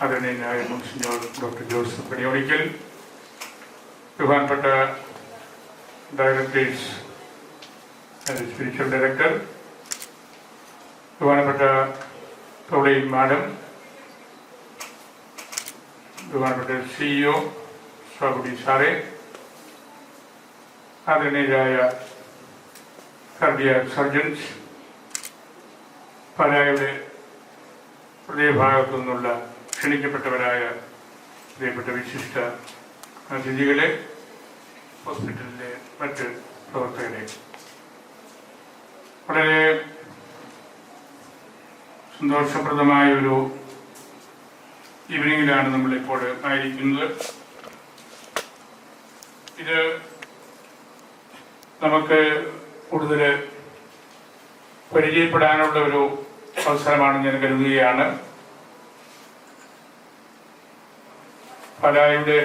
ആദരണീയനായ monsignor doctor Joseph പണിയോടിക്കൽ, ബഹുമാനപ്പെട്ട directors and spiritual director, ബഹുമാനപ്പെട്ട കൗളി മാഡം, ബഹുമാനപ്പെട്ട CEO സ്വാഗുടി സാറേ, ആദരണീയരായ കാർഡിയാക് സർജൻസ്, പാലായുടെ ഹൃദയഭാഗത്തു നിന്നുള്ള ക്ഷണിക്കപ്പെട്ടവരായ പ്രിയപ്പെട്ട വിശിഷ്ട അതിഥികളെ, ഹോസ്പിറ്റലിലെ മറ്റ് പ്രവർത്തകരെ, വളരെ സന്തോഷപ്രദമായ ഒരു ഈവനിങ്ങിലാണ് നമ്മളിപ്പോൾ ആയിരിക്കുന്നത്. ഇത് നമുക്ക് കൂടുതൽ പരിചയപ്പെടാനുള്ള ഒരു അവസരമാണെന്ന് ഞാൻ കരുതുകയാണ്. പാലായുടെ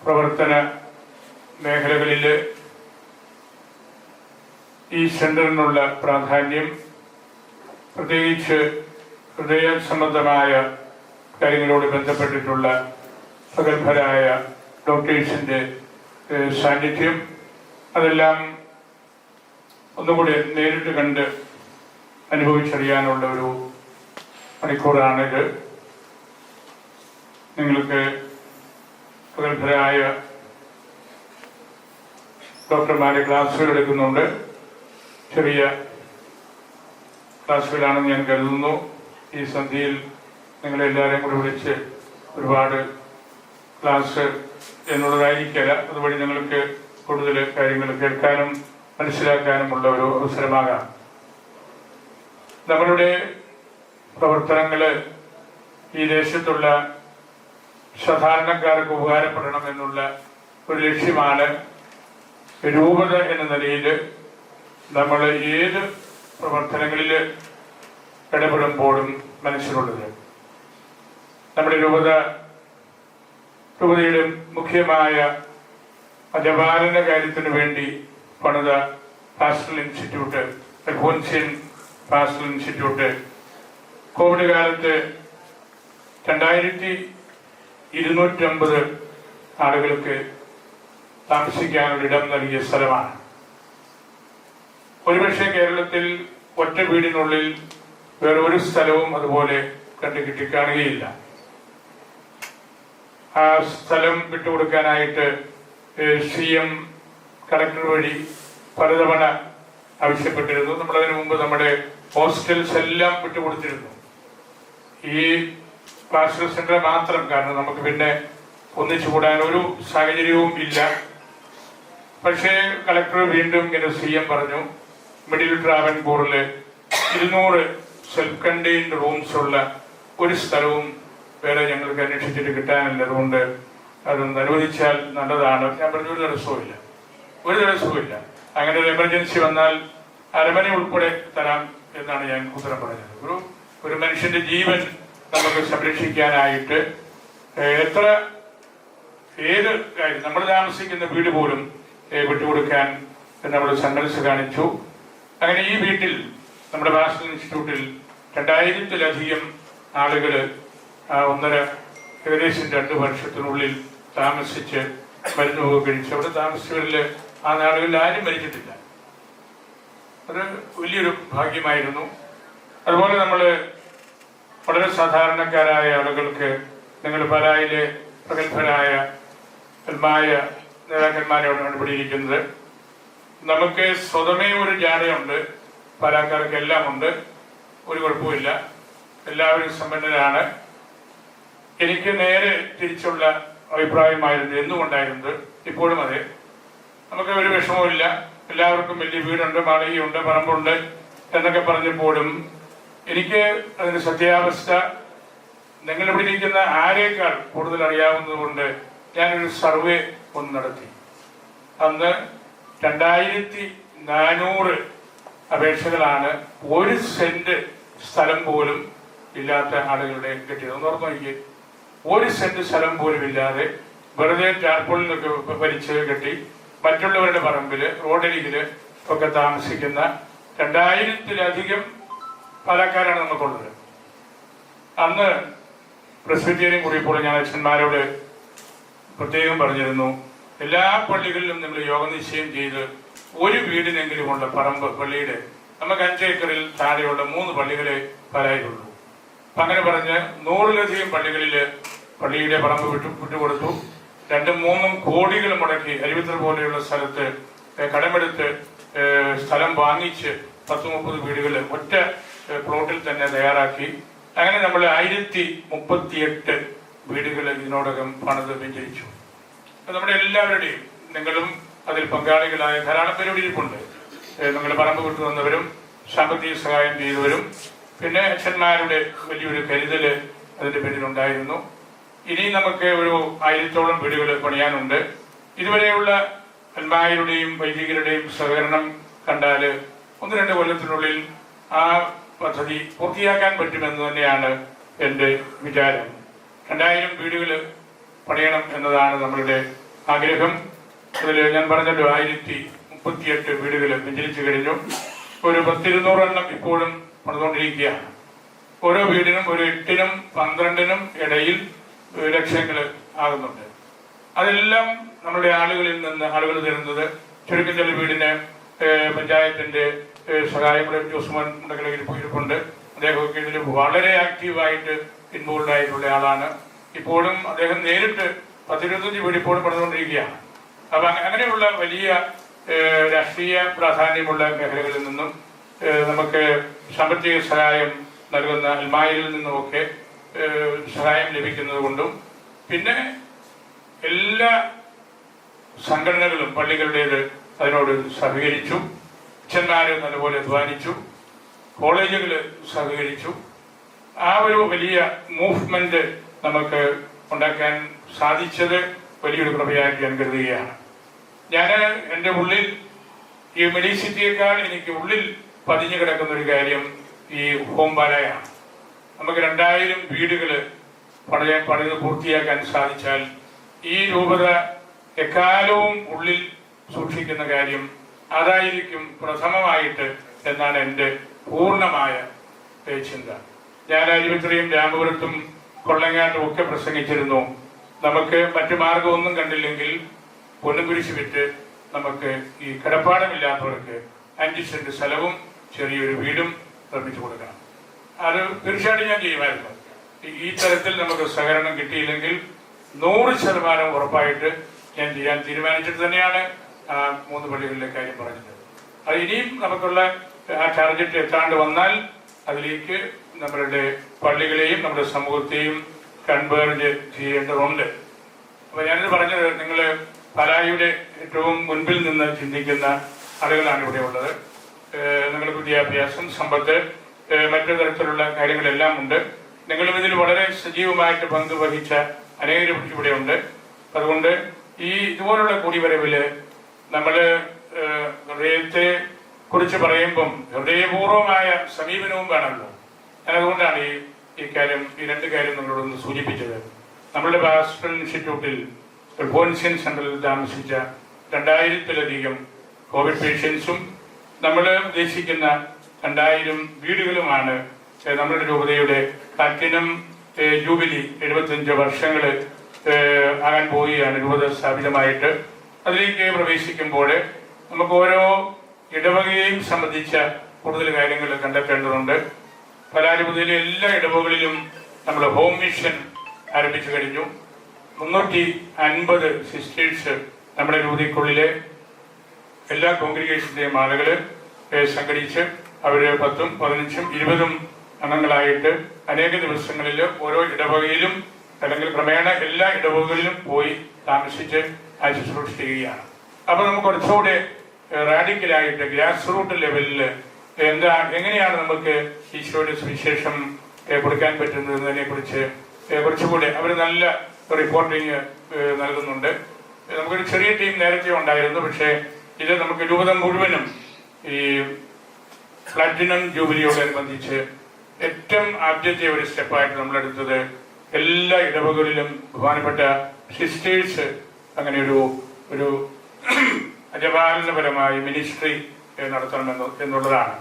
പ്രവർത്തന മേഖലകളിൽ ഈ സെന്ററിനുള്ള പ്രാധാന്യം, പ്രത്യേകിച്ച് ഹൃദയ സംബന്ധമായ കാര്യങ്ങളോട് ബന്ധപ്പെട്ടിട്ടുള്ള പ്രഗത്ഭരായ ഡോക്ടേഴ്സിൻ്റെ സാന്നിധ്യം, അതെല്ലാം ഒന്നുകൂടി നേരിട്ട് കണ്ട് അനുഭവിച്ചറിയാനുള്ള ഒരു മണിക്കൂറാണിത്. നിങ്ങൾക്ക് പ്രഗത്ഭരായ ഡോക്ടർമാരെ ക്ലാസ്സുകൾ എടുക്കുന്നുണ്ട്. ചെറിയ ക്ലാസ്സുകളാണെന്ന് ഞാൻ കരുതുന്നു. ഈ സന്ധ്യയിൽ നിങ്ങളെല്ലാവരെയും കൂടി വിളിച്ച് ഒരുപാട് ക്ലാസ് എന്നുള്ളതായിരിക്കില്ല. അതുവഴി നിങ്ങൾക്ക് കൂടുതൽ കാര്യങ്ങൾ കേൾക്കാനും മനസ്സിലാക്കാനുമുള്ള ഒരു അവസരമാകാം. നമ്മളുടെ പ്രവർത്തനങ്ങൾ ഈ ദേശത്തുള്ള സാധാരണക്കാർക്ക് ഉപകാരപ്പെടണം എന്നുള്ള ഒരു ലക്ഷ്യമാണ് രൂപത എന്ന നിലയിൽ നമ്മൾ ഏത് പ്രവർത്തനങ്ങളിൽ ഇടപെടുമ്പോഴും മനസ്സിലുള്ളത്. നമ്മുടെ രൂപതയുടെ മുഖ്യമായ അജപാലന കാര്യത്തിന് വേണ്ടി പണിത pastoral institute, Alphonsian pastoral institute, Covid കാലത്ത് 2250 ആളുകൾക്ക് താമസിക്കാനുള്ള ഇടം നൽകിയ സ്ഥലമാണ്. ഒരുപക്ഷെ കേരളത്തിൽ ഒറ്റ വീടിനുള്ളിൽ വേറെ ഒരു സ്ഥലവും അതുപോലെ കണ്ടു കിട്ടിക്കാണുകയില്ല. ആ സ്ഥലം വിട്ടുകൊടുക്കാനായിട്ട് CM കളക്ടർ വഴി പലതവണ ആവശ്യപ്പെട്ടിരുന്നു. നമ്മളതിനു മുമ്പ് നമ്മുടെ ഹോസ്റ്റൽസ് എല്ലാം വിട്ടുകൊടുത്തിരുന്നു. ഈ പാസ്റ്ററൽ സെന്റർ മാത്രം, കാരണം നമുക്ക് പിന്നെ ഒന്നിച്ചു കൂടാൻ ഒരു സാഹചര്യവും ഇല്ല. പക്ഷേ കളക്ടർ വീണ്ടും ഇങ്ങനെ CM പറഞ്ഞു, മിഡിൽ ട്രാവൻകൂറിൽ 200 സെൽഫ് കണ്ടെയ്ൻഡ് റൂംസ് ഉള്ള ഒരു സ്ഥലവും വേറെ ഞങ്ങൾക്ക് അന്വേഷിച്ചിട്ട് കിട്ടാനില്ല, അതുകൊണ്ട് അതൊന്ന് അനുവദിച്ചാൽ നല്ലതാണ്. ഞാൻ പറഞ്ഞു, ഒരു തടസ്സവുമില്ല. അങ്ങനെ ഒരു എമർജൻസി വന്നാൽ അരമന ഉൾപ്പെടെ തരാം എന്നാണ് ഞാൻ ഉത്തരം പറഞ്ഞത്. ഒരു മനുഷ്യന്റെ ജീവൻ നമുക്ക് സംരക്ഷിക്കാനായിട്ട് ഏത് കാര്യം, നമ്മൾ താമസിക്കുന്ന വീട് പോലും വിട്ടുകൊടുക്കാൻ നമ്മൾ സന്മനസ് കാണിച്ചു. അങ്ങനെ ഈ വീട്ടിൽ, നമ്മുടെ പാസ്റ്ററൽ ഇൻസ്റ്റിറ്റ്യൂട്ടിൽ 2000-ലധികം ആളുകൾ ഏകദേശം 2 വർഷത്തിനുള്ളിൽ താമസിച്ച് മരുന്ന് കഴിച്ച് അവിടെ താമസിച്ചവരിൽ ആ നാടുകളിൽ ആരും മരിച്ചിട്ടില്ല. അത് വലിയൊരു ഭാഗ്യമായിരുന്നു. അതുപോലെ നമ്മൾ വളരെ സാധാരണക്കാരായ ആളുകൾക്ക്, നിങ്ങൾ പാലായിലെ പ്രഗത്ഭരായ നേതാക്കന്മാരോടാണ് ഇവിടെ ഇരിക്കുന്നത്. നമുക്ക് സ്വതമേ ഒരു ജാടയുണ്ട്, പാലാക്കാർക്ക് എല്ലാം ഉണ്ട്, ഒരു കുഴപ്പമില്ല, എല്ലാവരും സമ്പന്നരാണ്. എനിക്ക് നേരെ തിരിച്ചുള്ള അഭിപ്രായമായിരുന്നു എന്നുകൊണ്ടായിരുന്നത്, ഇപ്പോഴും അതെ. നമുക്ക് ഒരു വിഷമവുമില്ല, എല്ലാവർക്കും വലിയ വീടുണ്ട്, മാളികയുണ്ട്, പറമ്പുണ്ട് എന്നൊക്കെ പറഞ്ഞപ്പോഴും എനിക്ക് അതിന്റെ സത്യാവസ്ഥ നിങ്ങളിവിടെ ഇരിക്കുന്ന ആരേക്കാൾ കൂടുതൽ അറിയാവുന്നത് കൊണ്ട് ഞാനൊരു സർവേ ഒന്ന് നടത്തി. അന്ന് 2400 അപേക്ഷകളാണ് 1 സെന്റ് സ്ഥലം പോലും ഇല്ലാത്ത ആളുകളുടെ കിട്ടിയത്. ഒന്ന് ഓർമ്മ നോക്കിയേ, 1 സെന്റ് സ്ഥലം പോലും ഇല്ലാതെ വെറുതെ ടാർപോളിൽ നിന്നൊക്കെ വലിച്ച് കെട്ടി മറ്റുള്ളവരുടെ പറമ്പില്, റോഡരികില് ഒക്കെ താമസിക്കുന്ന 2000-ലധികം പാലക്കാരാണ് നമുക്കുള്ളത്. അന്ന് പ്രസ്ബിറ്റേറിയൻ കൂടിയപ്പോൾ ഞാൻ അച്ഛന്മാരോട് പ്രത്യേകം പറഞ്ഞിരുന്നു, എല്ലാ പള്ളികളിലും നമ്മൾ യോഗനിശ്ചയം ചെയ്ത് ഒരു വീടിനെങ്കിലുമുള്ള പറമ്പ് പള്ളിയുടെ, നമുക്ക് 5 ഏക്കറിൽ താഴെയുള്ള 3 പള്ളികളെ പാലായിലുള്ളൂ. അപ്പം അങ്ങനെ പറഞ്ഞ് 100-ലധികം പള്ളികളിൽ പള്ളിയുടെ പറമ്പ് വിട്ടുകൊടുത്തു. 2-3 കോടികൾ മുടക്കി അരുവിത്തറ പോലെയുള്ള സ്ഥലത്ത് കടമെടുത്ത് സ്ഥലം വാങ്ങിച്ച് 10-30 വീടുകൾ ഒറ്റ പ്ലോട്ടിൽ തന്നെ തയ്യാറാക്കി. അങ്ങനെ നമ്മൾ 1038 വീടുകൾ ഇതിനോടകം പണിത് വെഞ്ചരിച്ചു. നമ്മുടെ എല്ലാവരുടെയും, നിങ്ങളും അതിൽ പങ്കാളികളായ ധാരാളം പേരോട് ഇരിപ്പുണ്ട്. നിങ്ങൾ പറമ്പ് വിട്ടു വന്നവരും സാമ്പത്തിക സഹായം ചെയ്തവരും, പിന്നെ അച്ഛന്മാരുടെ വലിയൊരു കരുതല് അതിന്റെ പിന്നിലുണ്ടായിരുന്നു. ഇനി നമുക്ക് ഒരു 1000-ഓളം വീടുകൾ പണിയാനുണ്ട്. ഇതുവരെയുള്ള അൽമായരുടെയും വൈദികരുടെയും സഹകരണം കണ്ടാൽ 1-2 കൊല്ലത്തിനുള്ളിൽ ആ പദ്ധതി പൂർത്തിയാക്കാൻ പറ്റുമെന്ന് തന്നെയാണ് എൻ്റെ വിചാരം. 2000 വീടുകൾ പണിയണം എന്നതാണ് നമ്മളുടെ ആഗ്രഹം. അതിൽ ഞാൻ പറഞ്ഞല്ലോ 1038 വീടുകൾ വെഞ്ചരിച്ചു കഴിഞ്ഞു. ഒരു 10-200 എണ്ണം ഇപ്പോഴും പണിതുകൊണ്ടിരിക്കുകയാണ്. ഓരോ വീടിനും ഒരു 8-നും 12-നും ഇടയിൽ ലക്ഷങ്ങൾ ആകുന്നുണ്ട്. അതെല്ലാം നമ്മുടെ ആളുകളിൽ നിന്ന് ആളുകൾ തരുന്നത്. ചുരുക്കം ചില വീടിന് പഞ്ചായത്തിന്റെ സഹായം ജോസുമോൻ ഇരിപ്പുണ്ട്. അദ്ദേഹമൊക്കെ ഇതിൽ വളരെ ആക്റ്റീവായിട്ട് ഇൻവോൾവ് ആയിട്ടുള്ള ആളാണ്. ഇപ്പോഴും അദ്ദേഹം നേരിട്ട് 10-25 വീട് ഇപ്പോഴും പണിതുകൊണ്ടിരിക്കുകയാണ്. അപ്പൊ അങ്ങനെയുള്ള വലിയ രാഷ്ട്രീയ പ്രാധാന്യമുള്ള മേഖലകളിൽ നിന്നും നമുക്ക് സാമ്പത്തിക സഹായം നൽകുന്ന അൽമായരിൽ നിന്നുമൊക്കെ സഹായം ലഭിക്കുന്നത് കൊണ്ടും, പിന്നെ എല്ലാ സംഘടനകളും പള്ളികളുടേത് അതിനോട് സഹകരിച്ചു. അച്ഛന്മാര് നല്ലപോലെ അധ്വാനിച്ചു, കോളേജുകൾ സഹകരിച്ചു. ആ ഒരു വലിയ മൂവ്മെന്റ് നമുക്ക് ഉണ്ടാക്കാൻ സാധിച്ചത് വലിയൊരു കൃപയായിട്ട് ഞാൻ കരുതുകയാണ്. ഞാൻ എൻ്റെ ഉള്ളിൽ ഈ മെഡിസിറ്റിയേക്കാൾ എനിക്ക് ഉള്ളിൽ പതിഞ്ഞു കിടക്കുന്ന ഒരു കാര്യം ഈ ഹോംബാലയാണ്. നമുക്ക് 2000 വീടുകൾ പണിത് പൂർത്തിയാക്കാൻ സാധിച്ചാൽ ഈ രൂപത എക്കാലവും ഉള്ളിൽ സൂക്ഷിക്കുന്ന കാര്യം അതായിരിക്കും പ്രഥമമായിട്ട് എന്നാണ് എൻ്റെ പൂർണ്ണമായ ചിന്ത. ഞാൻ അരുവിത്തറയും രാമപുരത്തും കൊള്ളങ്ങാട്ടും ഒക്കെ പ്രസംഗിച്ചിരുന്നു. നമുക്ക് മറ്റു മാർഗമൊന്നും കണ്ടില്ലെങ്കിൽ പൊന്നുകുരിശ് വിറ്റ് നമുക്ക് ഈ കിടപ്പാടമില്ലാത്തവർക്ക് 5 സെന്റ് സ്ഥലവും ചെറിയൊരു വീടും നിർമ്മിച്ചു കൊടുക്കണം. അത് തീർച്ചയായിട്ടും ഞാൻ ചെയ്യുമായിരുന്നു. ഈ തരത്തിൽ നമുക്ക് സഹകരണം കിട്ടിയില്ലെങ്കിൽ 100% ഉറപ്പായിട്ട് ഞാൻ ചെയ്യാൻ തീരുമാനിച്ചിട്ട് തന്നെയാണ് ആ 3 പള്ളികളിലെ കാര്യം പറഞ്ഞത്. അത് ഇനിയും നമുക്കുള്ള ആ ടാർഗറ്റ് എത്താണ്ട് വന്നാൽ അതിലേക്ക് നമ്മളുടെ പള്ളികളെയും നമ്മുടെ സമൂഹത്തെയും കൺവേർജ് ചെയ്യേണ്ടതുണ്ട്. അപ്പൊ ഞാനിത് പറഞ്ഞത്, നിങ്ങൾ പാലായുടെ ഏറ്റവും മുൻപിൽ നിന്ന് ചിന്തിക്കുന്ന ആളുകളാണ് ഇവിടെ ഉള്ളത്. നിങ്ങളുടെ വിദ്യാഭ്യാസം, സമ്പത്ത്, മറ്റു തരത്തിലുള്ള കാര്യങ്ങളെല്ലാം ഉണ്ട്. നിങ്ങളും ഇതിൽ വളരെ സജീവമായിട്ട് പങ്കുവഹിച്ച അനേകം ഇവിടെ ഉണ്ട്. അതുകൊണ്ട് ഈ ഇതുപോലുള്ള കൂടിവരവില് നമ്മള് ഹൃദയത്തെ കുറിച്ച് പറയുമ്പം ഹൃദയപൂർവമായ സമീപനവും വേണമല്ലോ. അതുകൊണ്ടാണ് ഈ 2 കാര്യം നമ്മളോടൊന്ന് സൂചിപ്പിച്ചത്. നമ്മളുടെ പാസ്റ്ററൽ ഇൻസ്റ്റിറ്റ്യൂട്ടിൽ ഫോൻസിയൻ സെന്ററിൽ താമസിച്ച 2000-ലധികം കോവിഡ് പേഷ്യൻസും നമ്മൾ ഉദ്ദേശിക്കുന്ന 2000 വീടുകളുമാണ് നമ്മുടെ രൂപതയുടെ പ്ലാറ്റിനം ജൂബിലി 75 വർഷങ്ങൾ ആകാൻ പോവുകയാണ് രൂപത സ്ഥാപിതമായിട്ട്. അതിലേക്ക് പ്രവേശിക്കുമ്പോൾ നമുക്ക് ഓരോ ഇടവകയെയും സംബന്ധിച്ച കൂടുതൽ കാര്യങ്ങൾ കണ്ടെത്തേണ്ടതുണ്ട്. പലാരൂപതയിലെ എല്ലാ ഇടവകളിലും നമ്മൾ ഹോം മിഷൻ ആരംഭിച്ചു കഴിഞ്ഞു. 350 സിസ്റ്റേഴ്സ് നമ്മുടെ രൂപതയ്ക്കുള്ളിലെ എല്ലാ കോൺഗ്രിഗേഷന്റെയും ആളുകൾ സംഘടിച്ച് അവർ 10, 15, 20 അംഗങ്ങളായിട്ട് അനേക ദിവസങ്ങളിൽ ഓരോ ഇടവകയിലും അല്ലെങ്കിൽ ക്രമേണ എല്ലാ ഇടവകകളിലും പോയി താമസിച്ച് ആ ശുശ്രൂഷ ചെയ്യുകയാണ്. അപ്പൊ നമുക്ക് കുറച്ചുകൂടെ റാഡിക്കലായിട്ട് ഗ്രാസ് റൂട്ട് ലെവലിൽ എങ്ങനെയാണ് നമുക്ക് ഈശോയുടെ സുവിശേഷം കൊടുക്കാൻ പറ്റുന്നതിനെ കുറിച്ച് കുറച്ചുകൂടെ അവർ നല്ല റിപ്പോർട്ടിങ് നൽകുന്നുണ്ട്. നമുക്കൊരു ചെറിയ ടീം നേരത്തെ ഉണ്ടായിരുന്നു. പക്ഷേ ഇത് നമുക്ക് രൂപത മുഴുവനും ഈ പ്ലാറ്റിനം ജൂബിലിയോടനുബന്ധിച്ച് ഏറ്റവും ആദ്യത്തെ ഒരു സ്റ്റെപ്പായിട്ട് നമ്മളെടുത്തത് എല്ലാ ഇടവകളിലും ബഹുമാനപ്പെട്ട സിസ്റ്റേഴ്സ് അങ്ങനെ ഒരു അജപാലനപരമായ മിനിസ്ട്രി നടത്തണം എന്നുള്ളതാണ്.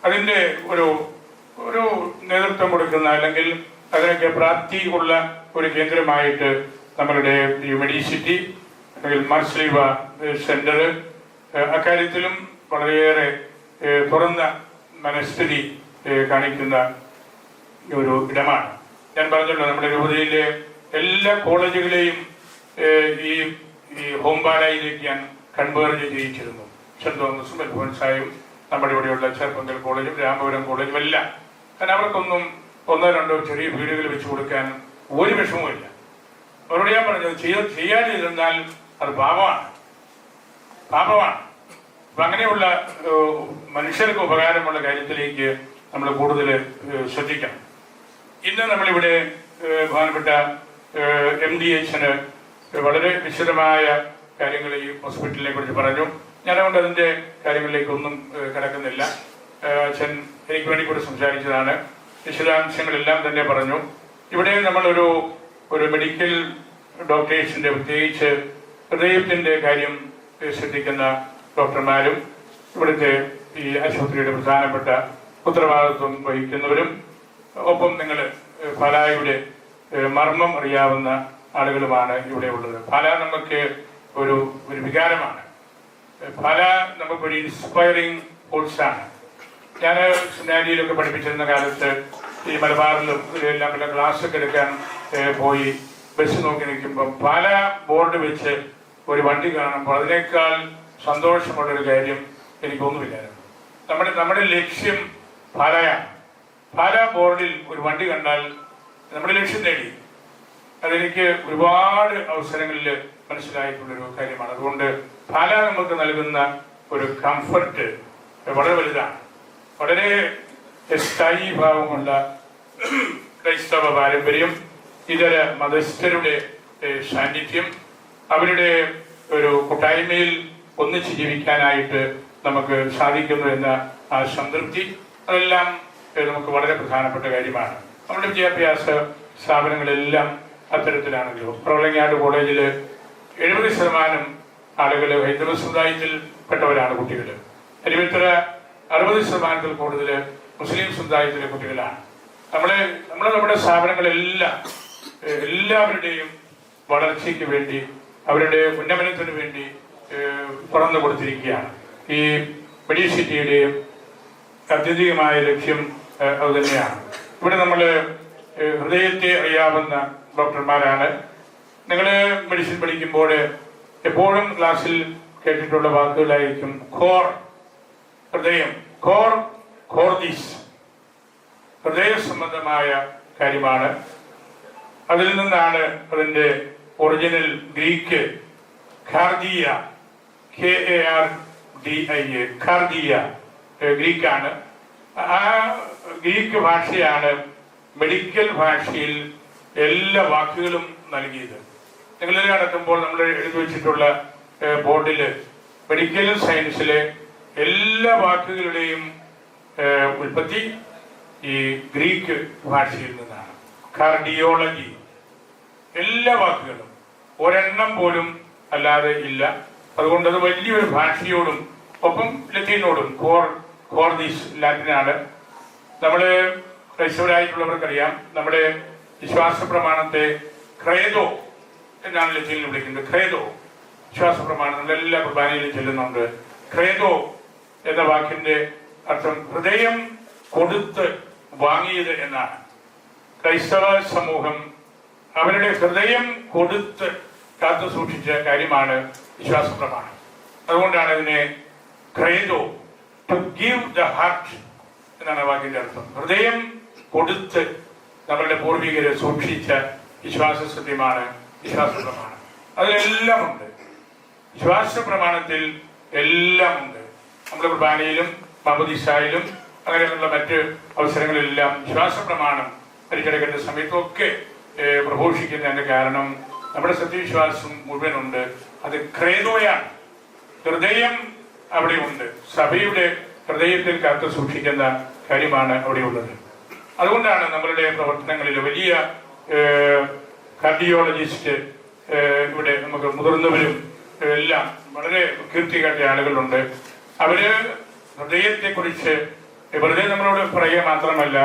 അതിൻ്റെ ഒരു നേതൃത്വം കൊടുക്കുന്ന അല്ലെങ്കിൽ അതിനൊക്കെ പ്രാപ്തി ഉള്ള ഒരു കേന്ദ്രമായിട്ട് നമ്മളുടെ ഈ മെഡിസിറ്റി അല്ലെങ്കിൽ മാർസ്ലീവ സെന്റർ അക്കാര്യത്തിലും വളരെയേറെ തുറന്ന മനസ്ഥിതി കാണിക്കുന്ന ഒരു ഇടമാണ്. ഞാൻ പറഞ്ഞല്ലോ, നമ്മുടെ രൂപതയിലെ എല്ലാ കോളേജുകളെയും ഈ ഹോംബാലയിലേക്ക് ഞാൻ കൺവേർജ് ചെയ്യിച്ചിരുന്നു. സെന്റ് തോമസും അൽഫോൻസായും നമ്മുടെ ഇവിടെയുള്ള ചെറുപ്പങ്കൽ കോളേജും രാമപുരം കോളേജും എല്ലാം. കാരണം അവർക്കൊന്നും ഒന്നോ രണ്ടോ ചെറിയ വീടുകൾ വെച്ച് കൊടുക്കാൻ ഒരു വിഷമവുമില്ല. അവരോട് ഞാൻ പറഞ്ഞത് ചെയ്യാതിരുന്നാൽ അത് പാപമാണ്. അപ്പൊ അങ്ങനെയുള്ള മനുഷ്യർക്ക് ഉപകാരമുള്ള കാര്യത്തിലേക്ക് നമ്മൾ കൂടുതൽ ശ്രദ്ധിക്കണം. ഇന്ന് നമ്മളിവിടെ ബഹുമാനപ്പെട്ട MDHന് വളരെ വിശദമായ കാര്യങ്ങൾ ഈ ഹോസ്പിറ്റലിനെ കുറിച്ച് പറഞ്ഞു. ഞാനതുകൊണ്ട് അതിന്റെ കാര്യങ്ങളിലേക്കൊന്നും കിടക്കുന്നില്ല. അച്ഛൻ എനിക്ക് വേണ്ടി കൂടെ സംസാരിച്ചതാണ്. വിശദാംശങ്ങളെല്ലാം തന്നെ പറഞ്ഞു. ഇവിടെ നമ്മളൊരു മെഡിക്കൽ ഡോക്ടേഴ്സിന്റെ, പ്രത്യേകിച്ച് ഹൃദയത്തിന്റെ കാര്യം ശ്രദ്ധിക്കുന്ന ഡോക്ടർമാരും ഇവിടുത്തെ ഈ ആശുപത്രിയുടെ പ്രധാനപ്പെട്ട ഉത്തരവാദിത്വം വഹിക്കുന്നവരും, ഒപ്പം നിങ്ങൾ പാലായുടെ മർമ്മം അറിയാവുന്ന ആളുകളുമാണ് ഇവിടെ ഉള്ളത്. പാല നമുക്ക് ഒരു വികാരമാണ്. പാല നമുക്കൊരു ഇൻസ്പയറിംഗ് കോഴ്സാണ്. ഞാൻ സെമിനാരിയിലൊക്കെ പഠിപ്പിച്ചിരുന്ന കാലത്ത് ഈ മലബാറിലും ഇതിലെല്ലാം പല ക്ലാസ്സൊക്കെ എടുക്കാൻ പോയി ബസ് നോക്കി നിൽക്കുമ്പോൾ പാല ബോർഡ് വെച്ച് ഒരു വണ്ടി കാണുമ്പോൾ അതിനേക്കാൾ സന്തോഷമുള്ളൊരു കാര്യം എനിക്കൊന്നുമില്ലായിരുന്നു. നമ്മുടെ ലക്ഷ്യം പാലയാണ്. പാല ബോർഡിൽ ഒരു വണ്ടി കണ്ടാൽ നമ്മുടെ ലക്ഷ്യം നേടി. അതെനിക്ക് ഒരുപാട് അവസരങ്ങളിൽ മനസ്സിലായിട്ടുള്ളൊരു കാര്യമാണ്. അതുകൊണ്ട് പാല നമുക്ക് നൽകുന്ന ഒരു കംഫർട്ട് വളരെ വലുതാണ്. വളരെ സ്ഥായി ഭാവമുള്ള ക്രൈസ്തവ പാരമ്പര്യം, ഇതര മതസ്ഥരുടെ സാന്നിധ്യം, അവരുടെ ഒരു കൂട്ടായ്മയിൽ ഒന്നിച്ച് ജീവിക്കാനായിട്ട് നമുക്ക് സാധിക്കുന്നു എന്ന ആ സംതൃപ്തി, അതെല്ലാം നമുക്ക് വളരെ പ്രധാനപ്പെട്ട കാര്യമാണ്. നമ്മുടെ വിദ്യാഭ്യാസ സ്ഥാപനങ്ങളെല്ലാം അത്തരത്തിലാണല്ലോ. പ്രവളങ്ങാട് കോളേജിൽ 70% ആളുകൾ ഹൈന്ദവ സമുദായത്തിൽ പെട്ടവരാണ് കുട്ടികൾ. അരുവിത്തറ 60% കൂടുതൽ മുസ്ലിം സമുദായത്തിലെ കുട്ടികളാണ്. നമ്മുടെ സ്ഥാപനങ്ങളെല്ലാം എല്ലാവരുടെയും വളർച്ചയ്ക്ക് വേണ്ടി, അവരുടെ ഉന്നമനത്തിന് വേണ്ടി തുറന്നു കൊടുത്തിരിക്കുകയാണ്. ഈ മെഡിസിറ്റിയുടെയും അത്യന്തികമായ ലക്ഷ്യം അത് തന്നെയാണ്. ഇവിടെ നമ്മൾ ഹൃദയത്തെ അറിയാവുന്ന ഡോക്ടർമാരാണ്. നിങ്ങൾ മെഡിസിൻ പഠിക്കുമ്പോൾ എപ്പോഴും ക്ലാസ്സിൽ കേട്ടിട്ടുള്ള വാക്കുകളായിരിക്കും കോർ, ഹൃദയം, കോർദിസ്, ഹൃദയ സംബന്ധമായ കാര്യമാണ്. അതിൽ നിന്നാണ് അതിന്റെ original Greek cardia, KARDIA, cardia ഗ്രീക്കാണ്. ആ ഗ്രീക്ക് ഭാഷയാണ് മെഡിക്കൽ ഭാഷയിൽ എല്ലാ വാക്കുകളും നൽകിയത്. നിങ്ങളിൽ നടക്കുമ്പോൾ നമ്മൾ എഴുതി വെച്ചിട്ടുള്ള ബോർഡിൽ മെഡിക്കൽ സയൻസിലെ എല്ലാ വാക്കുകളുടെയും ഉൽപ്പത്തി ഈ ഗ്രീക്ക് ഭാഷയിൽ നിന്നാണ്. കാർഡിയോളജി, എല്ലാ വാക്കുകളും ഒരെണ്ണം പോലും അല്ലാതെ ഇല്ല. അതുകൊണ്ട് അത് വലിയൊരു ഭാഷയോടും ഒപ്പം ലത്തീനോടും, കോർദിസ് ലാറ്റിനാണ്. നമ്മള് ക്രൈസ്തവരായിട്ടുള്ളവർക്കറിയാം, നമ്മുടെ വിശ്വാസ പ്രമാണത്തെ ക്രേദോ എന്നാണ് ലത്തീനിൽ വിളിക്കുന്നത്. ക്രേദോ വിശ്വാസ പ്രമാണം നമ്മളെല്ലാ കുർബാനയിലും ചെല്ലുന്നുണ്ട്. ക്രേദോ എന്ന വാക്കിന്റെ അർത്ഥം ഹൃദയം കൊടുത്ത് വാങ്ങിയത് എന്നാണ്. ക്രൈസ്തവ സമൂഹം അവരുടെ ഹൃദയം കൊടുത്ത് കാത്തു സൂക്ഷിച്ച കാര്യമാണ് വിശ്വാസ പ്രമാണം. അതുകൊണ്ടാണ് ഇതിനെ ക്രേദോ, ടു ഗിവ് ദ ഹാർട്ട് എന്നാണ് വാക്കിന്റെ അർത്ഥം. ഹൃദയം കൊടുത്ത് നമ്മളുടെ പൂർവികരെ സൂക്ഷിച്ച വിശ്വാസ സത്യമാണ് വിശ്വാസ പ്രമാണം. അതിലെല്ലാം ഉണ്ട്. വിശ്വാസ പ്രമാണത്തിൽ എല്ലാം ഉണ്ട്. നമ്മുടെ കുർബാനയിലും മാമോദീസായിലും അങ്ങനെയുള്ള മറ്റ് അവസരങ്ങളിലെല്ലാം വിശ്വാസ പ്രമാണം പരിചരിക്കേണ്ട സമയത്തൊക്കെ പ്രഘോഷിക്കുന്നതിന്റെ കാരണം നമ്മുടെ സത്യവിശ്വാസം മുഴുവനുണ്ട്. അത് ക്രേദോയാണ്. ഹൃദയം അവിടെ ഉണ്ട്. സഭയുടെ ഹൃദയത്തിൽ കാത്തു സൂക്ഷിക്കുന്ന കാര്യമാണ് അവിടെയുള്ളത്. അതുകൊണ്ടാണ് നമ്മളുടെ പ്രവർത്തനങ്ങളിൽ വലിയ കാർഡിയോളജിസ്റ്റ് ഇവിടെ നമുക്ക് മുതിർന്നവരും എല്ലാം വളരെ കീർത്തി കാട്ടിയ ആളുകളുണ്ട്. അവര് ഹൃദയത്തെ കുറിച്ച് വെറുതെ നമ്മളോട് പറയുക മാത്രമല്ല,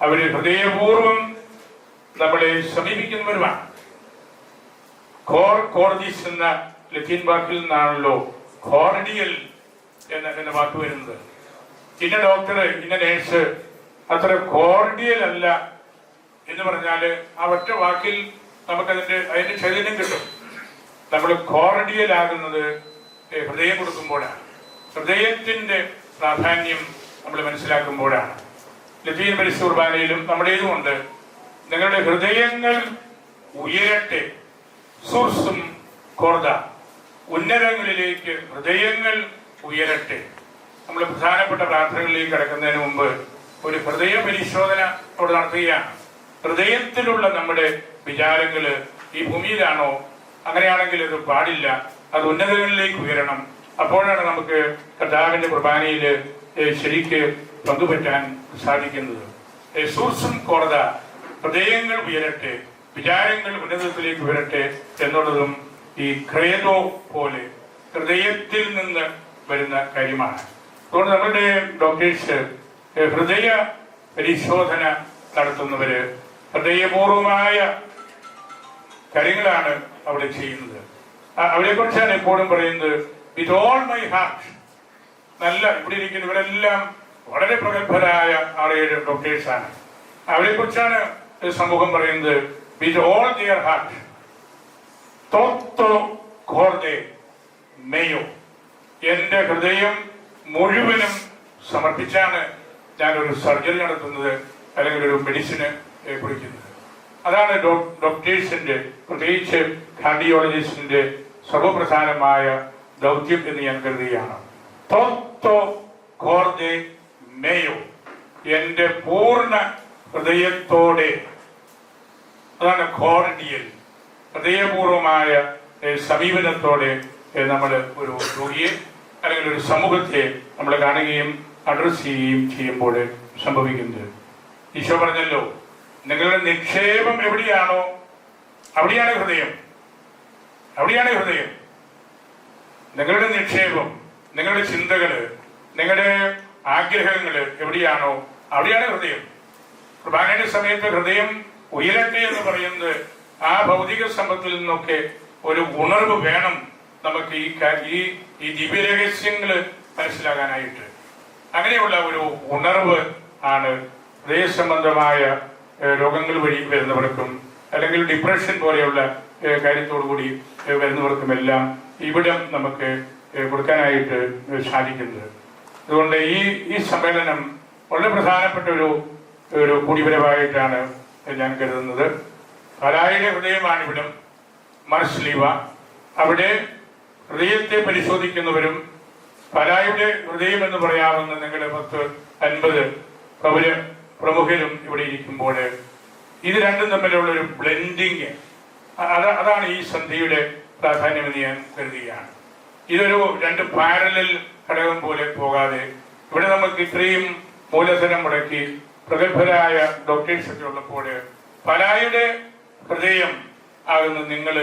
അവര് ഹൃദയപൂർവം നമ്മളെ സമീപിക്കുന്നവരുമാണ്. കോർഡിസ് എന്ന ലത്തീൻ വാക്കിൽ നിന്നാണല്ലോ കോർഡിയൽ എന്ന വാക്ക് വരുന്നത്. ഇന്ന ഡോക്ടർ, ഇന്ന നേഴ്സ് അത്ര കോർഡിയൽ അല്ല എന്ന് പറഞ്ഞാല് ആ ഒറ്റ വാക്കിൽ അതിന്റെ ചൈതന്യം കിട്ടും. നമ്മൾ കോർഡിയൽ ആകുന്നത് ഹൃദയം കൊടുക്കുമ്പോഴാണ്, ഹൃദയത്തിന്റെ പ്രാധാന്യം നമ്മൾ മനസ്സിലാക്കുമ്പോഴാണ്. ലത്തീൻ പരിശുദ്ധ കുർബാനയിലും നമ്മുടേതുമുണ്ട്, നിങ്ങളുടെ ഹൃദയങ്ങൾ ഉയരട്ടെ, സുർസും കോർദ, ഉന്നതങ്ങളിലേക്ക് ഹൃദയങ്ങൾ ഉയരട്ടെ. നമ്മൾ പ്രധാനപ്പെട്ട പ്രാർത്ഥനകളിലേക്ക് കടക്കുന്നതിന് മുമ്പ് ഒരു ഹൃദയ പരിശോധന അവിടെ നടത്തുകയാണ്. ഹൃദയത്തിലുള്ള നമ്മുടെ വിചാരങ്ങള് ഈ ഭൂമിയിലാണോ? അങ്ങനെയാണെങ്കിൽ അത് പാടില്ല, അത് ഉന്നതങ്ങളിലേക്ക് ഉയരണം. അപ്പോഴാണ് നമുക്ക് കർത്താവിന്റെ കുർബാനയില് ശരിക്ക് പങ്കുപറ്റാൻ സാധിക്കുന്നത്. സൂർസും കോർദ, ഹൃദയങ്ങൾ ഉയരട്ടെ, വിചാരങ്ങൾ ഉന്നതത്തിലേക്ക് ഉയരട്ടെ എന്നുള്ളതും ഈ ക്രേതോ പോലെ ഹൃദയത്തിൽ നിന്ന് വരുന്ന കാര്യമാണ്. അതുകൊണ്ട് നമ്മളുടെ ഡോക്ടേഴ്സ് ഹൃദയ പരിശോധന നടത്തുന്നവര് ഹൃദയപൂർവമായ കാര്യങ്ങളാണ് അവിടെ ചെയ്യുന്നത്. അവരെ കുറിച്ചാണ് എപ്പോഴും പറയുന്നത്, വിത്ത് ഓൾ മൈ ഹാർട്ട്. നല്ല ഇവിടെ ഇരിക്കുന്നവരെല്ലാം വളരെ പ്രഗത്ഭരായ 6-7 ഡോക്ടേഴ്സാണ്. അവരെ കുറിച്ചാണ് സമൂഹം പറയുന്നത്, with all their heart തോത്തോ കോർദേ Mayo. എന്റെ ഹൃദയം മുഴുവനും സമർപ്പിച്ചാണ് ഞാനൊരു സർജറി നടത്തുന്നത്, അല്ലെങ്കിൽ ഒരു മെഡിസിന് കുറിക്കുന്നത്. അതാണ് ഡോക്ടേഴ്സിന്റെ, പ്രത്യേകിച്ച് കാർഡിയോളജിസ്റ്റിന്റെ സർവപ്രധാനമായ ദൗത്യം എന്ന് ഞാൻ കരുതുകയാണ്. തോത്തോ കോർദേ മെയോ, എന്റെ പൂർണ്ണ ഹൃദയത്തോടെ. അതാണ് കോർഡിയൽ, ഹൃദയപൂർവമായ സമീപനത്തോടെ നമ്മൾ ഒരു രോഗിയെ അല്ലെങ്കിൽ ഒരു സമൂഹത്തെ നമ്മൾ കാണുകയും അഡ്രസ് ചെയ്യുകയും ചെയ്യുമ്പോൾ സംഭവിക്കുന്നത്. ഈശോ പറഞ്ഞല്ലോ, നിങ്ങളുടെ നിക്ഷേപം എവിടെയാണോ അവിടെയാണ് ഹൃദയം. അവിടെയാണ് ഹൃദയം. നിങ്ങളുടെ നിക്ഷേപം, നിങ്ങളുടെ ചിന്തകള്, നിങ്ങളുടെ ആഗ്രഹങ്ങള് എവിടെയാണോ അവിടെയാണ് ഹൃദയം. കുർബാനയുടെ സമയത്ത് ഹൃദയം ഉയരട്ടെ എന്ന് പറയുന്നത് ആ ഭൗതിക സമ്പത്തിൽ നിന്നൊക്കെ ഒരു ഉണർവ് വേണം നമുക്ക് ഈ ദിവ്യരഹസ്യങ്ങള് മനസ്സിലാകാനായിട്ട്. അങ്ങനെയുള്ള ഒരു ഉണർവ് ആണ് ഹൃദയ സംബന്ധമായ രോഗങ്ങൾ വഴി വരുന്നവർക്കും അല്ലെങ്കിൽ ഡിപ്രഷൻ പോലെയുള്ള കാര്യത്തോടുകൂടി വരുന്നവർക്കുമെല്ലാം ഇവിടം നമുക്ക് കൊടുക്കാനായിട്ട് സാധിക്കുന്നത്. അതുകൊണ്ട് ഈ സമ്മേളനം വളരെ പ്രധാനപ്പെട്ട ഒരു കൂടിവരവായിട്ടാണ് ഞാൻ കരുതുന്നത്. പലായുടെ ഹൃദയമാണ് ഇവിടം, മർസ്ലീവ. അവിടെ ഹൃദയത്തെ പരിശോധിക്കുന്നവരും പലായുടെ ഹൃദയം എന്ന് പറയാവുന്ന നിങ്ങളുടെ 10-50 പ്രമുഖരും ഇവിടെ ഇരിക്കുമ്പോൾ ഇത് രണ്ടും തമ്മിലുള്ള ഒരു ബ്ലെൻഡിങ്, അതാണ് ഈ സന്ധ്യയുടെ പ്രാധാന്യമെന്ന് ഞാൻ കരുതുകയാണ്. ഇതൊരു 2 പാരലൽ ഘടകം പോലെ പോകാതെ ഇവിടെ നമുക്ക് ഇത്രയും മൂലധനം മുടക്കി പ്രഗത്ഭരായ ഡോക്ടേഴ്സ് ഒക്കെ ഉള്ളപ്പോൾ പലായുടെ ഹൃദയം ആകുന്ന നിങ്ങൾ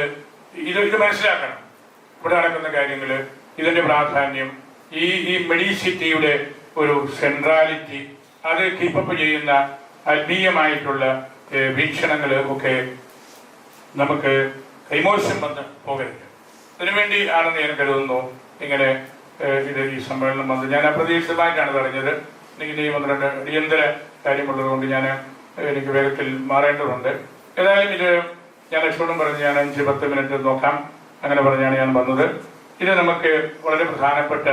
ഇത് മനസ്സിലാക്കണം. ഇവിടെ നടക്കുന്ന കാര്യങ്ങള്, ഇതിന്റെ പ്രാധാന്യം, ഈ മെഡിസിറ്റിയുടെ ഒരു സെൻട്രാലിറ്റി, അത് കീപ്പപ്പ് ചെയ്യുന്ന ആത്മീയമായിട്ടുള്ള വീക്ഷണങ്ങള് ഒക്കെ നമുക്ക് കൈമോശം വന്ന് പോകരുത്. അതിനുവേണ്ടി ആണെന്ന് ഞാൻ കരുതുന്നു ഇങ്ങനെ ഈ സമ്മേളനം വന്ന്. ഞാൻ അപ്രതീക്ഷിതമായിട്ടാണ് പറഞ്ഞത്. എനിക്ക് 1-2 അടിയന്തര കാര്യമുള്ളതുകൊണ്ട് എനിക്ക് വേഗത്തിൽ മാറേണ്ടതുണ്ട്. ഏതായാലും ഇത് ഞാൻ ലക്ഷ്മണൻ പറഞ്ഞ് ഞാൻ 5-10 മിനിറ്റ് നോക്കാം, അങ്ങനെ പറഞ്ഞാണ് ഞാൻ വന്നത്. ഇത് നമുക്ക് വളരെ പ്രധാനപ്പെട്ട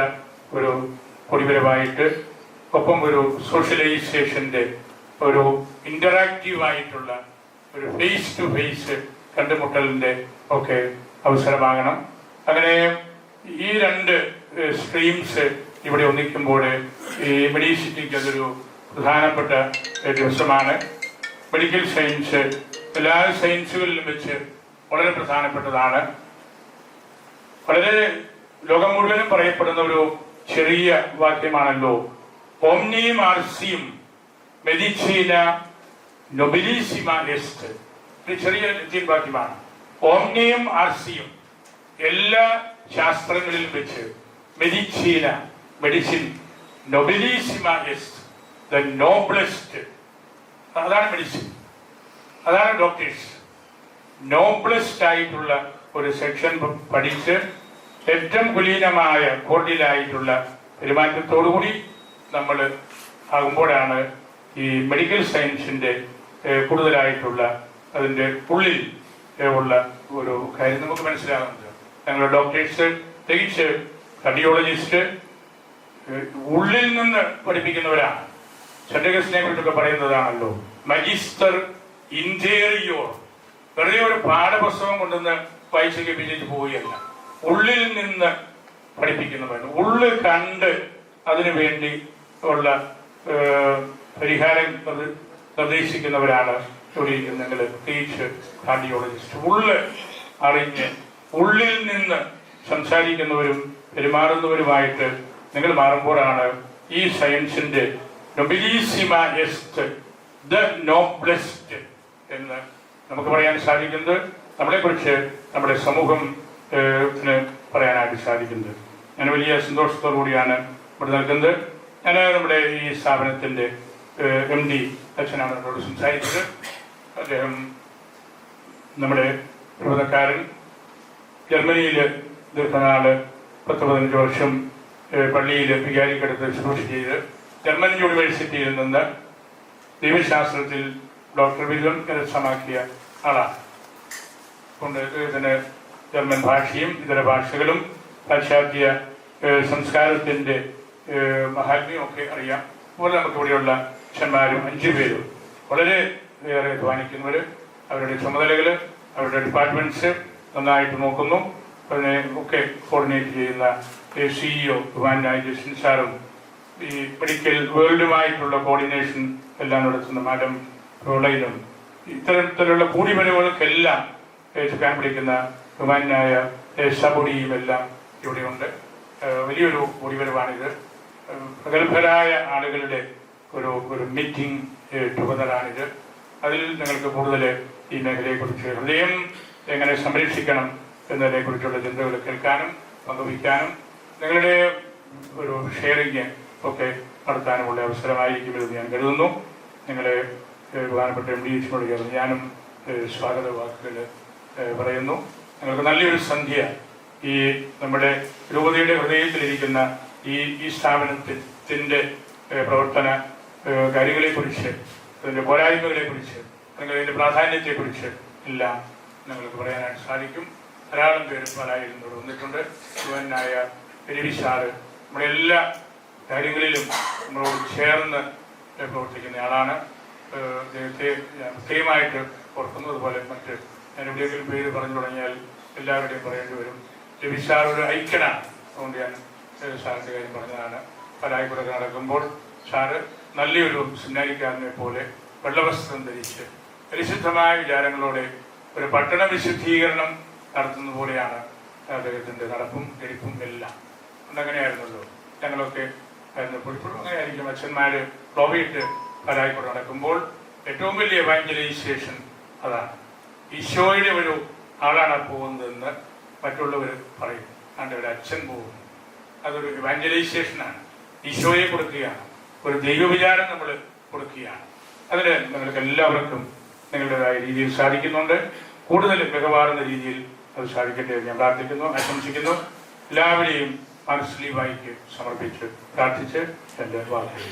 ഒരു കൊടിവരവായിട്ട്, ഒപ്പം ഒരു സോഷ്യലൈസേഷന്റെ ഒരു ഇന്ററാക്റ്റീവായിട്ടുള്ള ഒരു ഫേസ് ടു ഫേസ് കണ്ടുമുട്ടലിന്റെ ഒക്കെ അവസരമാകണം. അങ്ങനെ ഈ 2 സ്ട്രീംസ് ഇവിടെ ഒന്നിക്കുമ്പോൾ ഈ മെഡിസിറ്റിക്ക് അതൊരു പ്രധാനപ്പെട്ട ദിവസമാണ്. മെഡിക്കൽ സയൻസ് എല്ലാ സയൻസുകളിലും വെച്ച് വളരെ പ്രധാനപ്പെട്ടതാണ്. വളരെ ലോകം മുഴുവനും പറയപ്പെടുന്ന ഒരു ചെറിയ വാക്യമാണല്ലോ, ഓംനിയം ആർസിയം മെഡിസിന നൊബിലിസിമ എസ്റ്റ്. ഒരു ചെറിയ ലത്തീൻ വാക്യമാണ്. ഓംനിയം ആർസിയം, എല്ലാ ശാസ്ത്രങ്ങളിലും വെച്ച് മെഡിസിന, മെഡിസിൻ, നൊബിലിസിമ എസ്റ്റ്, ദ നോബ്ലസ്റ്റ്. അതാണ് മെഡിസിൻ. അതാണ് ഡോക്ടേഴ്സ്. നോബ്ലസ്റ്റ് ആയിട്ടുള്ള ഒരു സെക്ഷൻ പഠിച്ച് ഏറ്റവും കുലീനമായ കോർഡിയലായിട്ടുള്ള പെരുമാറ്റത്തോടുകൂടി നമ്മൾ ആകുമ്പോഴാണ് ഈ മെഡിക്കൽ സയൻസിന്റെ കൂടുതലായിട്ടുള്ള അതിൻ്റെ ഉള്ളിൽ ഉള്ള ഒരു കാര്യം നമുക്ക് മനസ്സിലാകുന്നത്. ഞങ്ങൾ ഡോക്ടേഴ്സ്, പ്രത്യേകിച്ച് കാർഡിയോളജിസ്റ്റ്, ഉള്ളിൽ നിന്ന് പഠിപ്പിക്കുന്നവരാണ്. സെന്റഗസിനെ കുറിച്ചൊക്കെ പറയുന്നതാണല്ലോ മജിസ്റ്റർ ഇന്റീരിയോർ. വെറുതെ ഒരു പാഠപുസ്തകം കൊണ്ടുവന്ന് വായിച്ച് കേൾപ്പിച്ചിട്ട് പോവുകയല്ല, ഉള്ളിൽ നിന്ന് പഠിപ്പിക്കുന്നവരാണ്. ഉള്ളു കണ്ട് അതിനു വേണ്ടി ഉള്ള പരിഹാരം നിർദ്ദേശിക്കുന്നവരാണ് ഇവിടെ നിങ്ങൾ, പ്രത്യേകിച്ച് കാർഡിയോളജിസ്റ്റ്. ഉള്ള് അറിഞ്ഞ് ഉള്ളിൽ നിന്ന് സംസാരിക്കുന്നവരും പെരുമാറുന്നവരുമായിട്ട് നിങ്ങൾ മാറുമ്പോഴാണ് ഈ സയൻസിന്റെ നൊബിലിസിമ എസ്റ്റ് ദ നോബ്ലെസ്റ്റ് എന്ന് നമുക്ക് പറയാൻ സാധിക്കുന്നത്. നമ്മളെക്കുറിച്ച് നമ്മുടെ സമൂഹം പറയാനായിട്ട് സാധിക്കുന്നത്. ഞാൻ വലിയ സന്തോഷത്തോടു കൂടിയാണ് ഇവിടെ നിൽക്കുന്നത്. ഞാൻ നമ്മുടെ ഈ സ്ഥാപനത്തിന്റെ MD അച്ഛനാണ് എന്നോട് സംസാരിച്ചത്. അദ്ദേഹം നമ്മുടെ പ്രബോധക്കാരൻ, ജർമ്മനിയിൽ ദീർഘനാള് 10-15 വർഷം പള്ളിയിൽ വികാരിക്കടുത്ത് ശുശ്രൂഷ ചെയ്ത് ജർമ്മൻ യൂണിവേഴ്സിറ്റിയിൽ നിന്ന് ദൈവശാസ്ത്രത്തിൽ ഡോക്ടർ ബിരുദം കരസ്ഥമാക്കിയ ആളാണ്. കൊണ്ട് ഇതിന് ജർമ്മൻ ഭാഷയും ഇതര ഭാഷകളും പാശ്ചാത്യ സംസ്കാരത്തിന്റെ മഹാത്മ്യം ഒക്കെ അറിയാം. അതുപോലെ നമുക്ക് ഇവിടെയുള്ള അച്ഛന്മാരും 5 പേരും വളരെ ഏറെ അധ്വാനിക്കുന്നവർ, അവരുടെ ചുമതലകൾ, അവരുടെ ഡിപ്പാർട്ട്മെന്റ്സ് നന്നായിട്ട് നോക്കുന്നു. അതിനെ ഒക്കെ കോർഡിനേറ്റ് ചെയ്യുന്ന CEO ബഹുമാനായ ജസ്റ്റിൻ സാറും ഈ മെഡിക്കൽ വേൾഡുമായിട്ടുള്ള കോർഡിനേഷൻ എല്ലാം നടത്തുന്ന മാഡം റോളൈനും ഇത്തരത്തിലുള്ള കൂടിവരവുകൾക്കെല്ലാം ചുക്കാൻ പിടിക്കുന്ന ബഹുമാനായ സബുഡിയും എല്ലാം ഇവിടെയുണ്ട്. വലിയൊരു കൂടിവരവാണിത്. പ്രഗത്ഭരായ ആളുകളുടെ ഒരു മീറ്റിംഗ് ടുഗദറാണിത്. അതിൽ നിങ്ങൾക്ക് കൂടുതൽ ഈ മേഖലയെക്കുറിച്ച്, ഹൃദയം എങ്ങനെ സംരക്ഷിക്കണം എന്നതിനെക്കുറിച്ചുള്ള ചിന്തകൾ കേൾക്കാനും പങ്കുവയ്ക്കാനും നിങ്ങളുടെ ഒരു ഷെയറിങ് ഒക്കെ നടത്താനുമുള്ള അവസരമായിരിക്കുമെന്ന് ഞാൻ കരുതുന്നു. നിങ്ങളെ പ്രധാനപ്പെട്ട MD ചേർന്ന് ഞാനും സ്വാഗത വാക്കുകൾ പറയുന്നു. നിങ്ങൾക്ക് നല്ലൊരു സന്ധ്യ ഈ നമ്മുടെ രൂപതയുടെ ഹൃദയത്തിലിരിക്കുന്ന ഈ സ്ഥാപനത്തിൻ്റെ പ്രവർത്തന കാര്യങ്ങളെക്കുറിച്ച്, അതിൻ്റെ പോരായ്മകളെക്കുറിച്ച്, അല്ലെങ്കിൽ അതിൻ്റെ പ്രാധാന്യത്തെക്കുറിച്ച് എല്ലാം നിങ്ങൾക്ക് പറയാനായിട്ട് സാധിക്കും. ധാരാളം പേര് പലായിൽ ഇവിടെ വന്നിട്ടുണ്ട്. യുവനായ രവിസാറ് നമ്മുടെ എല്ലാ കാര്യങ്ങളിലും നമ്മളോട് ചേർന്ന് പ്രവർത്തിക്കുന്ന ആളാണ്. അദ്ദേഹത്തെ പ്രത്യേകമായിട്ട് ഓർക്കുന്നു. അതുപോലെ മറ്റ് ഞാൻ എവിടെയെങ്കിലും പേര് പറഞ്ഞു തുടങ്ങിയാൽ എല്ലാവരുടെയും പറയേണ്ടി വരും. രവിസാർ ഒരു ഐക്യനാണ്. അതുകൊണ്ട് ഞാൻ സാറിൻ്റെ കാര്യം പറഞ്ഞതാണ്. പലായി കൂടെ നടക്കുമ്പോൾ സാറ് നല്ലൊരു സെമിനാരിക്കാരനെ പോലെ വെള്ളവസ്ത്രം ധരിച്ച് പരിശുദ്ധമായ വിചാരങ്ങളോടെ ഒരു പട്ടണ വിശുദ്ധീകരണം നടത്തുന്ന പോലെയാണ് അദ്ദേഹത്തിൻ്റെ നടപ്പും എരിപ്പും എല്ലാം. അതങ്ങനെയായിരുന്നല്ലോ ഞങ്ങളൊക്കെ ആയിരുന്നപ്പോൾ. ഇപ്പോഴും അങ്ങനെയായിരിക്കും. അച്ഛന്മാർ ലോബിയിട്ട് പലായിക്കൂടെ നടക്കുമ്പോൾ ഏറ്റവും വലിയ എവാഞ്ചലൈസേഷൻ അതാണ്. ഈശോയുടെ ഒരു ആളാണ് പോകുന്നതെന്ന് മറ്റുള്ളവർ പറയും. അതുകൊണ്ട് ഒരു അച്ഛൻ പോകുന്നു, അതൊരു എവാഞ്ചലൈസേഷനാണ്. ഈശോയെ കൊടുക്കുകയാണ്, ഒരു ദൈവവിചാരം നമ്മൾ കൊടുക്കുകയാണ്. അതിന് നിങ്ങൾക്ക് എല്ലാവർക്കും നിങ്ങളുടേതായ രീതിയിൽ സാധിക്കുന്നുണ്ട്. കൂടുതൽ മികവാറുന്ന രീതിയിൽ അത് സാധിക്കട്ടെ എന്ന് ഞാൻ പ്രാർത്ഥിക്കുന്നു, ആശംസിക്കുന്നു. എല്ലാവരെയും മനസ്ലീവായിക്ക് സമർപ്പിച്ച് പ്രാർത്ഥിച്ച് എൻ്റെ വാക്കുകൾ